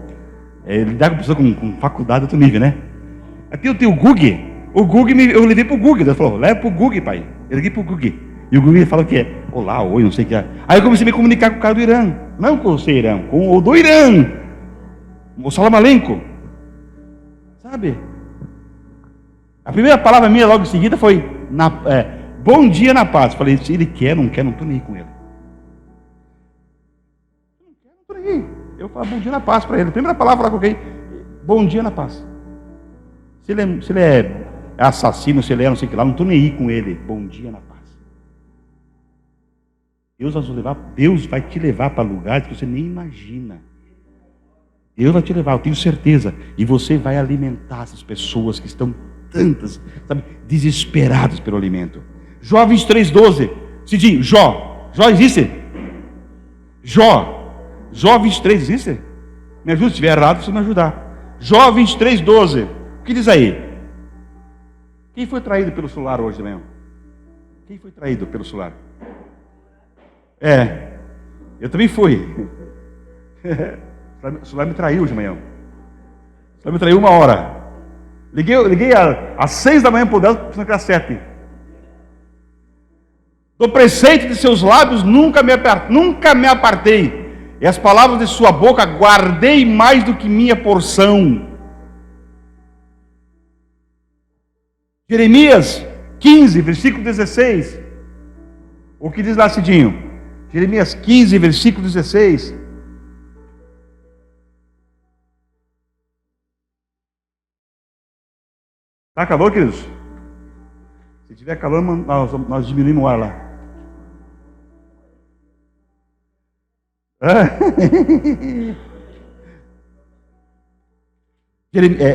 Ele dá com pessoa com faculdade de outro nível, né? Aqui eu tenho o Google. O Google, eu levei para o Google. Ele falou, leva para o Google, pai. Eu liguei para o Google. E o Google fala o que é? Olá, oi, não sei o que é. Aí eu comecei a me comunicar com o cara do Irã. Não com o Irã, com o do Irã. O salamalenco. Sabe? A primeira palavra minha logo em seguida foi bom dia na paz. Falei, se ele quer, não quer, não estou nem aí com ele. Não quer, não estou nem aí. Eu falo bom dia na paz para ele. A primeira palavra que eu coloquei, bom dia na paz. Se ele é assassino, se ele é não sei o que lá, não estou nem aí com ele. Bom dia na paz. Deus vai te levar para lugares que você nem imagina. Deus vai te levar, eu tenho certeza. E você vai alimentar essas pessoas que estão tantas, sabe, desesperadas pelo alimento. Jó 23:12. Cidinho, Jó existe? Jó 23 existe? Me ajuda, se estiver errado, você me ajudar. Jó 23:12. O que diz aí? Quem foi traído pelo celular hoje de manhã? Quem foi traído pelo celular? Eu também fui. O celular me traiu hoje de manhã. O celular me traiu 1 hora. Liguei às 6 da manhã para o Deus, pensando que era 7. Do preceito de seus lábios nunca me apartei. E as palavras de sua boca guardei mais do que minha porção. Jeremias 15, versículo 16. O que diz lá, Cidinho? Jeremias 15, versículo 16. Está calor, queridos? Se tiver calor, nós diminuímos o ar lá.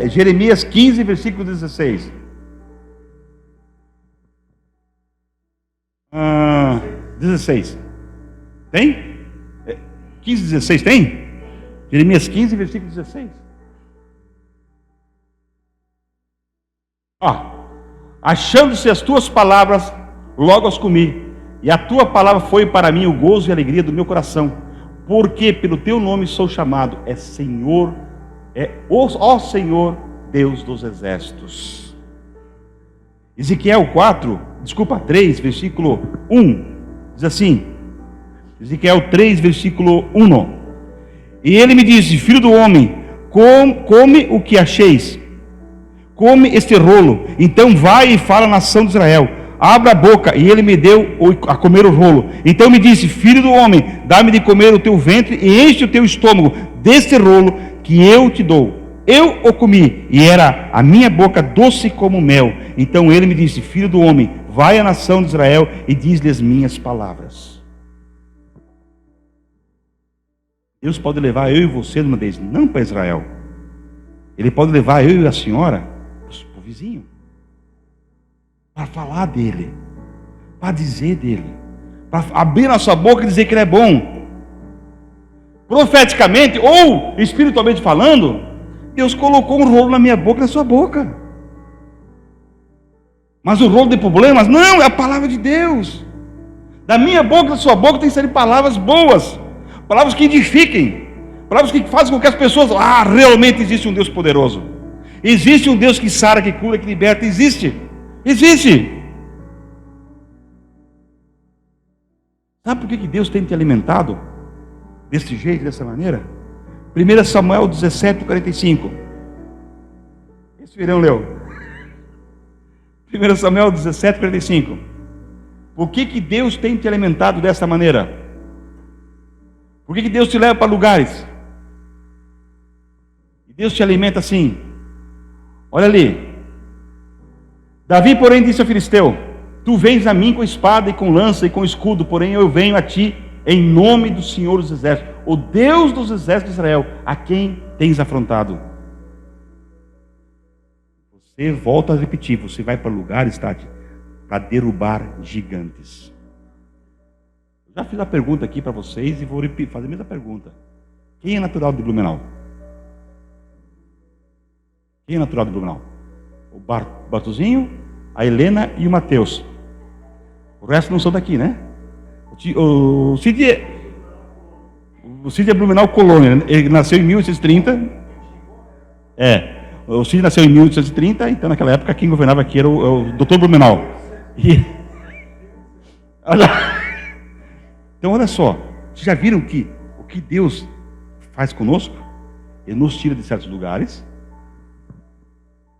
Jeremias 15, versículo 16. 16. Tem? 15, 16 tem? Jeremias 15, versículo 16. Achando-se as tuas palavras, logo as comi, e a tua palavra foi para mim o gozo e a alegria do meu coração, porque pelo teu nome sou chamado, Senhor, Senhor, Deus dos exércitos. Ezequiel 3, versículo 1, diz assim, Ezequiel 3, versículo 1, e ele me disse, filho do homem, come o que acheis, come este rolo, então vai e fala à nação de Israel, abra a boca, e ele me deu a comer o rolo, então me disse, filho do homem, dá-me de comer o teu ventre, e enche o teu estômago deste rolo, que eu te dou. Eu o comi, e era a minha boca doce como mel, então ele me disse, filho do homem, vai à nação de Israel, e diz-lhe as minhas palavras. Deus pode levar eu e você numa vez, não para Israel, Ele pode levar eu e a senhora para o vizinho, para falar dele, para dizer dele, para abrir a sua boca e dizer que ele é bom. Profeticamente ou espiritualmente falando, Deus colocou um rolo na minha boca e na sua boca. Mas o rolo de problemas, não, é a palavra de Deus. Da minha boca, da sua boca, tem que sair palavras boas, palavras que edifiquem, palavras que fazem com que as pessoas, realmente existe um Deus poderoso, existe um Deus que sara, que cura, que liberta, existe. Sabe por que Deus tem te alimentado desse jeito, dessa maneira? 1 Samuel 17:45. Esse verão leu. 1 Samuel 17:45. Por que Deus tem te alimentado dessa maneira? Por que Deus te leva para lugares? E Deus te alimenta assim. Olha ali. Davi, porém, disse ao filisteu: tu vens a mim com espada e com lança e com escudo, porém eu venho a ti em nome do Senhor dos Exércitos, o Deus dos exércitos de Israel, a quem tens afrontado. Você volta a repetir, você vai para lugares, Tati, para derrubar gigantes. Eu já fiz a pergunta aqui para vocês e vou fazer a mesma pergunta. Quem é natural de Blumenau? Quem é natural de Blumenau? O Bartozinho, a Helena e o Mateus. O resto não são daqui, né? O Cid é Blumenau Colônia. Ele nasceu em 1830. O Cid nasceu em 1830, então naquela época quem governava aqui era o Dr. Blumenau. Então olha só, vocês já viram que o que Deus faz conosco? Ele nos tira de certos lugares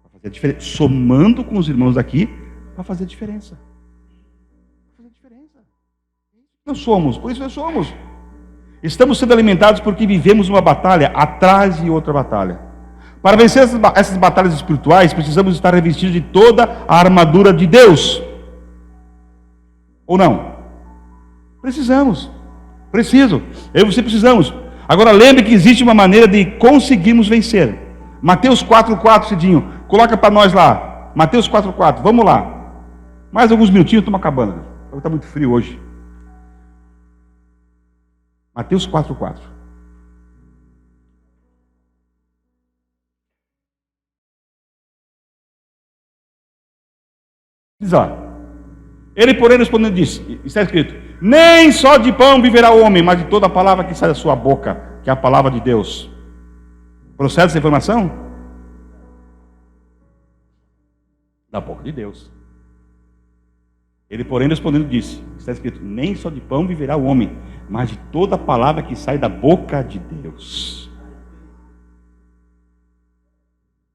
para fazer a diferença, somando com os irmãos daqui para fazer a diferença. Nós somos, por isso nós somos. Estamos sendo alimentados porque vivemos uma batalha atrás de outra batalha. Para vencer essas batalhas espirituais, precisamos estar revestidos de toda a armadura de Deus. Ou não? Preciso. Eu e você precisamos. Agora lembre que existe uma maneira de conseguirmos vencer. Mateus 4:4, Cidinho, coloca para nós lá. Mateus 4:4, vamos lá. Mais alguns minutinhos, estamos acabando. Está muito frio hoje. Mateus 4:4. Diz lá. Ele, porém, respondendo, disse, está escrito: nem só de pão viverá o homem, mas de toda a palavra que sai da sua boca, que é a palavra de Deus. Procede essa informação? Da boca de Deus. Ele, porém, respondendo, disse, está escrito: nem só de pão viverá o homem, mas de toda a palavra que sai da boca de Deus.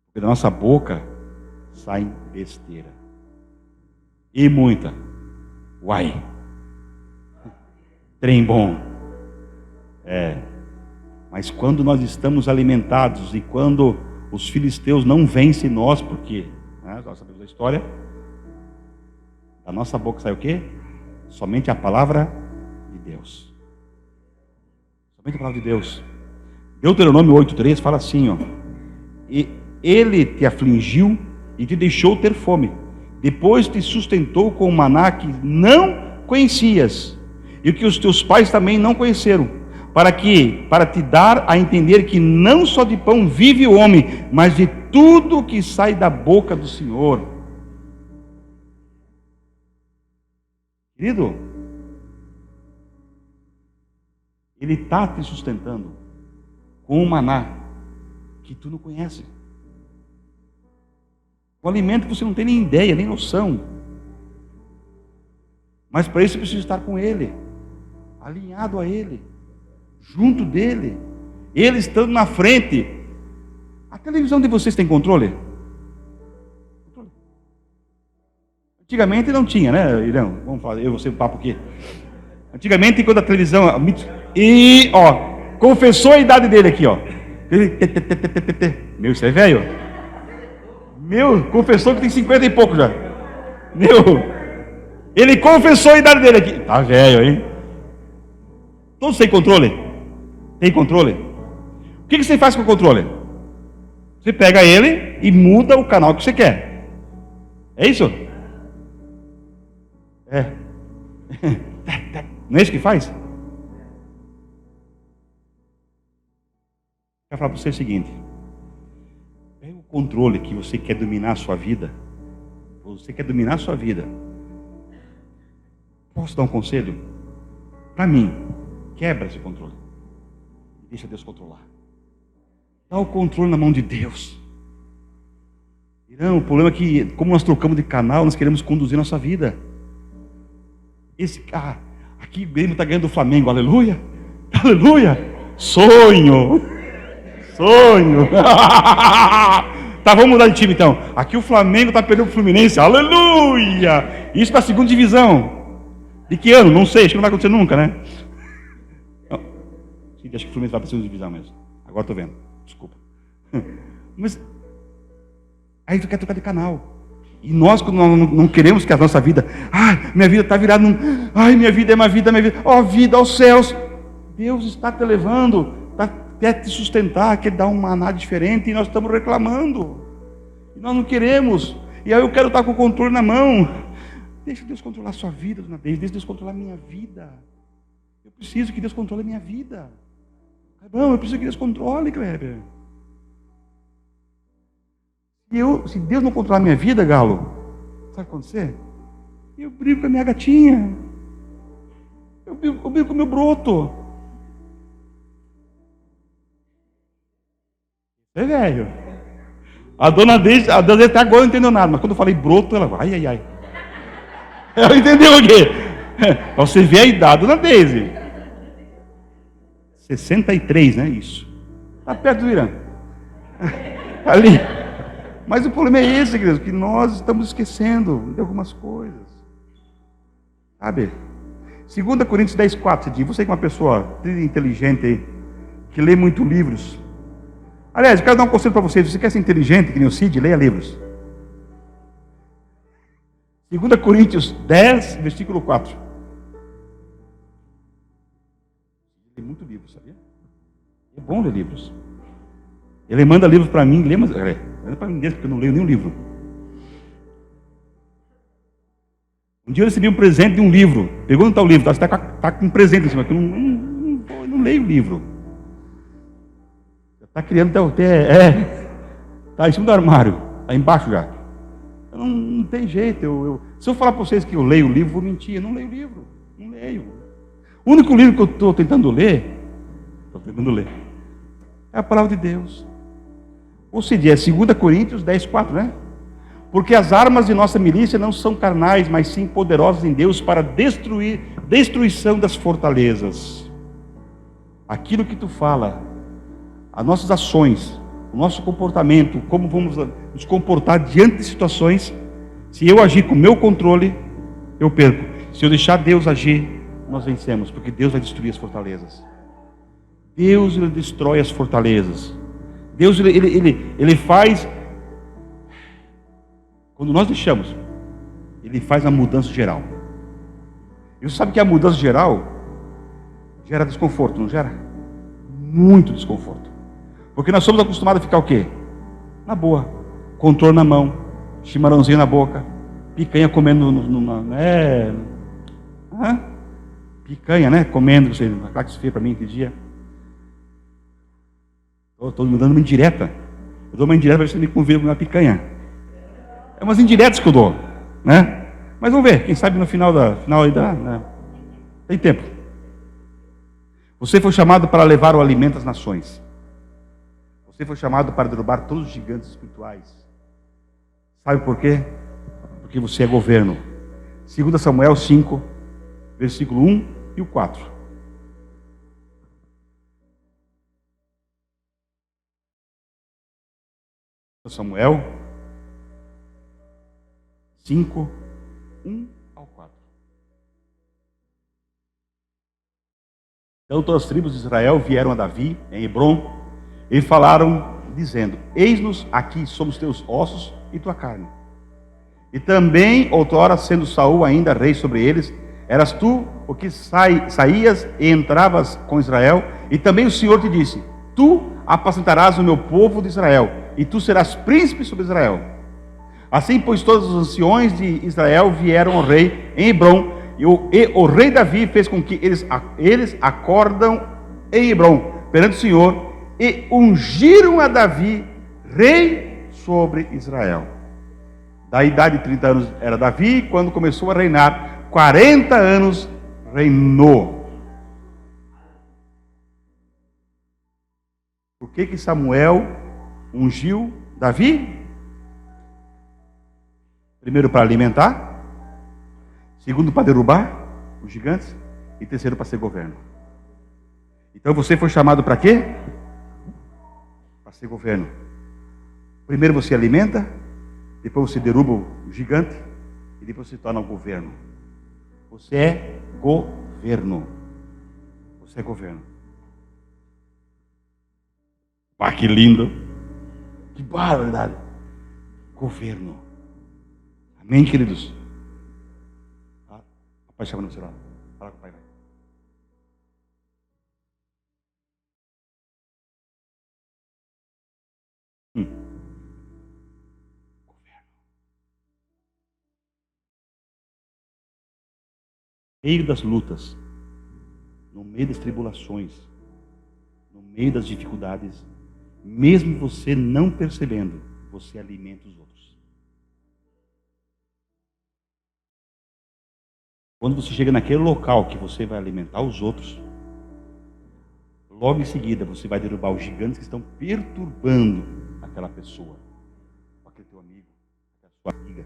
Porque da nossa boca sai besteira. E muita. Uai. Trem bom. Mas quando nós estamos alimentados e quando os filisteus não vencem nós, porque nós sabemos a história, da nossa boca sai o quê? Somente a palavra de Deus. Somente a palavra de Deus. Deuteronômio 8:3 fala assim, e ele te afligiu e te deixou ter fome. Depois te sustentou com um maná que não conhecias, e o que os teus pais também não conheceram, para te dar a entender que não só de pão vive o homem, mas de tudo que sai da boca do Senhor. Querido, Ele está te sustentando com um maná que tu não conhece, um alimento que você não tem nem ideia, nem noção. Mas para isso você precisa estar com Ele, alinhado a Ele, junto dEle, Ele estando na frente. A televisão de vocês tem controle? Antigamente não tinha, né, Irão? Vamos fazer, eu vou ser um papo aqui. Antigamente, quando a televisão... confessou a idade dele aqui, Meu, isso é velho? Meu, confessou que tem 50 e pouco já. Ele confessou a idade dele aqui. Tá velho, hein? Todos têm controle? Tem controle? O que você faz com o controle? Você pega ele e muda o canal que você quer. É isso? Não é isso que faz? Quero falar para você o seguinte: pega o controle que você quer dominar a sua vida Você quer dominar a sua vida? Posso dar um conselho? Para mim, quebra esse controle. Deixa Deus controlar. Dá o controle na mão de Deus. Não, o problema é que, como nós trocamos de canal, nós queremos conduzir nossa vida. Aqui o Grêmio está ganhando do Flamengo, aleluia, aleluia, sonho. Tá, vamos mudar de time então. Aqui o Flamengo está perdendo o Fluminense, aleluia. Isso para a segunda divisão. De que ano? Não sei, acho que não vai acontecer nunca, né? Não. Acho que o Fluminense vai para a segunda divisão mesmo. Agora estou vendo, desculpa. Mas aí tu quer trocar de canal. E nós, quando não queremos que a nossa vida, minha vida está virada minha vida é uma vida, minha vida, vida aos céus. Deus está te levando, quer te sustentar, quer dar um maná diferente, e nós estamos reclamando. E nós não queremos. E aí eu quero estar com o controle na mão. Deixa Deus controlar a sua vida, dona Deise. Deixa Deus controlar a minha vida. Eu preciso que Deus controle a minha vida. Eu preciso que Deus controle, Kleber. Se Deus não controlar a minha vida, Galo, sabe o que vai acontecer? Eu brigo com a minha gatinha. Eu brigo com o meu broto. É velho. A dona Deise até agora não entendeu nada, mas quando eu falei broto, ela vai, ai. Ela entendeu o quê? Pra você ver a idade, dona Deise. 63, né? Isso. Está perto do Irã. Ali. Mas o problema é esse, queridos, que nós estamos esquecendo de algumas coisas. Sabe? 2 Coríntios 10:4 diz, você que é uma pessoa inteligente aí, que lê muito livros. Aliás, eu quero dar um conselho para vocês. Se você quer ser inteligente, que nem o Cid, leia livros. 2 Coríntios 10, versículo 4. Tem muito livro, sabia? É bom ler livros. Ele manda livros para mim, manda para mim mesmo, porque eu não leio nenhum livro. Um dia eu recebi um presente de um livro. Pegou onde está o livro? Está com um presente em cima, que eu não leio o livro. Está criando até. Está em cima do armário, está embaixo já. Não tem jeito. Se eu falar para vocês que eu leio o livro, vou mentir. Eu não leio o livro. Não leio. O único livro que eu estou tentando ler, é a palavra de Deus. Ou seja, é 2 Coríntios 10:4, né? Porque as armas de nossa milícia não são carnais, mas sim poderosas em Deus para destruição das fortalezas. Aquilo que tu fala, as nossas ações, o nosso comportamento, como vamos nos comportar diante de situações, se eu agir com o meu controle, eu perco. Se eu deixar Deus agir, nós vencemos, porque Deus vai destruir as fortalezas. Deus, Ele destrói as fortalezas. Deus, Ele faz, quando nós deixamos, Ele faz a mudança geral. E você sabe que a mudança geral gera desconforto, não gera? Muito desconforto. Porque nós somos acostumados a ficar o quê? Na boa, controle na mão, chimarrãozinho na boca, picanha comendo picanha, né? Comendo, você, aquela que se fez para mim aquele dia. Estou me dando uma indireta. Eu dou uma indireta para ver se você me convida para uma picanha. É umas indiretas que eu dou, né? Mas vamos ver, quem sabe no final aí né? Tem tempo. Você foi chamado para levar o alimento às nações. Você foi chamado para derrubar todos os gigantes espirituais. Sabe por quê? Porque você é governo. 2 Samuel 5, versículo 1 e o 4. Samuel 5, 1 ao 4. Então todas as tribos de Israel vieram a Davi em Hebrom e falaram, dizendo: eis-nos aqui, somos teus ossos e tua carne. E também, outrora, sendo Saul ainda rei sobre eles, eras tu o que saías e entravas com Israel, e também o Senhor te disse: tu apacentarás o meu povo de Israel, e tu serás príncipe sobre Israel. Assim, pois, todos os anciões de Israel vieram ao rei em Hebrom, e o rei Davi fez com que eles acordam em Hebrom perante o Senhor, e ungiram a Davi rei sobre Israel. Da idade de 30 anos era Davi, quando começou a reinar, 40 anos reinou. Por que Samuel ungiu Davi? Primeiro, para alimentar. Segundo, para derrubar os gigantes. E terceiro, para ser governo. Então você foi chamado para quê? Para ser governo. Primeiro você alimenta, depois você derruba o gigante e depois você se torna o governo. Você é governo. Você é governo. Ah, que lindo. Que barbaridade. Governo. Amém, queridos? Papai chama no celular. Fala com o pai, vai. Governo. No meio das lutas, no meio das tribulações, no meio das dificuldades, mesmo você não percebendo, você alimenta os outros. Quando você chega naquele local que você vai alimentar os outros, logo em seguida você vai derrubar os gigantes que estão perturbando aquela pessoa, aquele teu amigo, aquela sua amiga.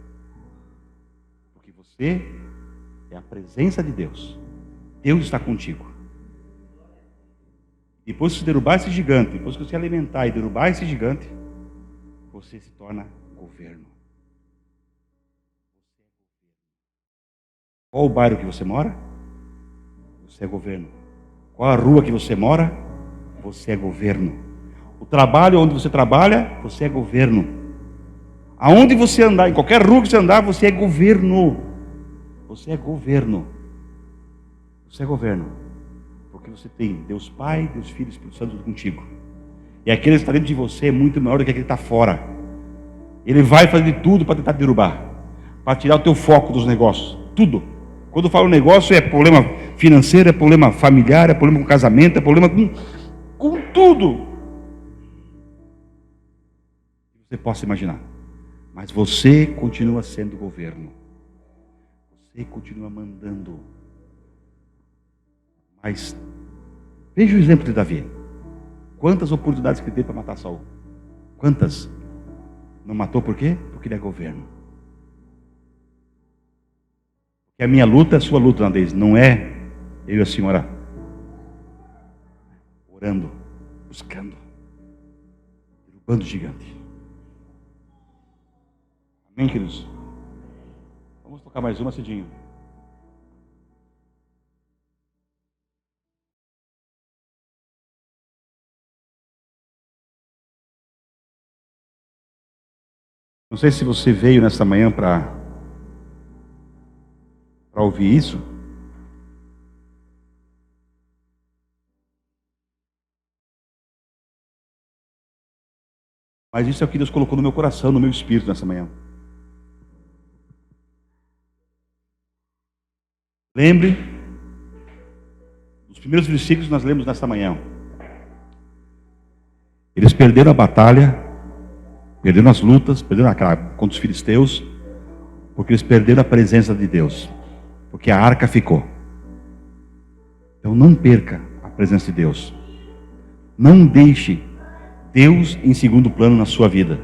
Porque você é a presença de Deus. Deus está contigo. Depois que você derrubar esse gigante, depois que você alimentar e derrubar esse gigante, você se torna governo. Qual o bairro que você mora? Você é governo. Qual a rua que você mora? Você é governo. O trabalho onde você trabalha, você é governo. Aonde você andar, em qualquer rua que você andar, você é governo. Você é governo. Você é governo. Porque você tem Deus Pai, Deus Filho e Espírito Santo contigo. E aquele que está dentro de você é muito maior do que aquele que está fora. Ele vai fazer de tudo para tentar derrubar, para tirar o teu foco dos negócios. Tudo. Quando eu falo negócio, é problema financeiro, é problema familiar, é problema com casamento, é problema com tudo. Você possa imaginar. Mas você continua sendo governo. Você continua mandando. Mas veja o exemplo de Davi. Quantas oportunidades que ele teve para matar Saul? Quantas? Não matou por quê? Porque ele é governo. Porque a minha luta é a sua luta, Nandez. Não é eu e a senhora orando, buscando, derrubando o gigante. Amém, queridos? Vamos tocar mais uma, Cidinho. Não sei se você veio nesta manhã para ouvir isso. Mas isso é o que Deus colocou no meu coração, no meu espírito nessa manhã. Lembre dos primeiros versículos que nós lemos nesta manhã. Eles perderam a batalha, perderam as lutas, perderam aquela contra os filisteus, porque eles perderam a presença de Deus, porque a arca ficou. Então não perca a presença de Deus. Não deixe Deus em segundo plano na sua vida.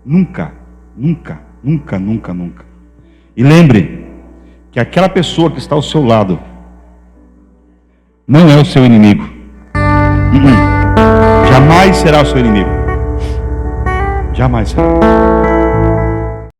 Nunca, nunca, nunca, nunca, nunca. E lembre que aquela pessoa que está ao seu lado não é o seu inimigo. Jamais será o seu inimigo. Jamais será.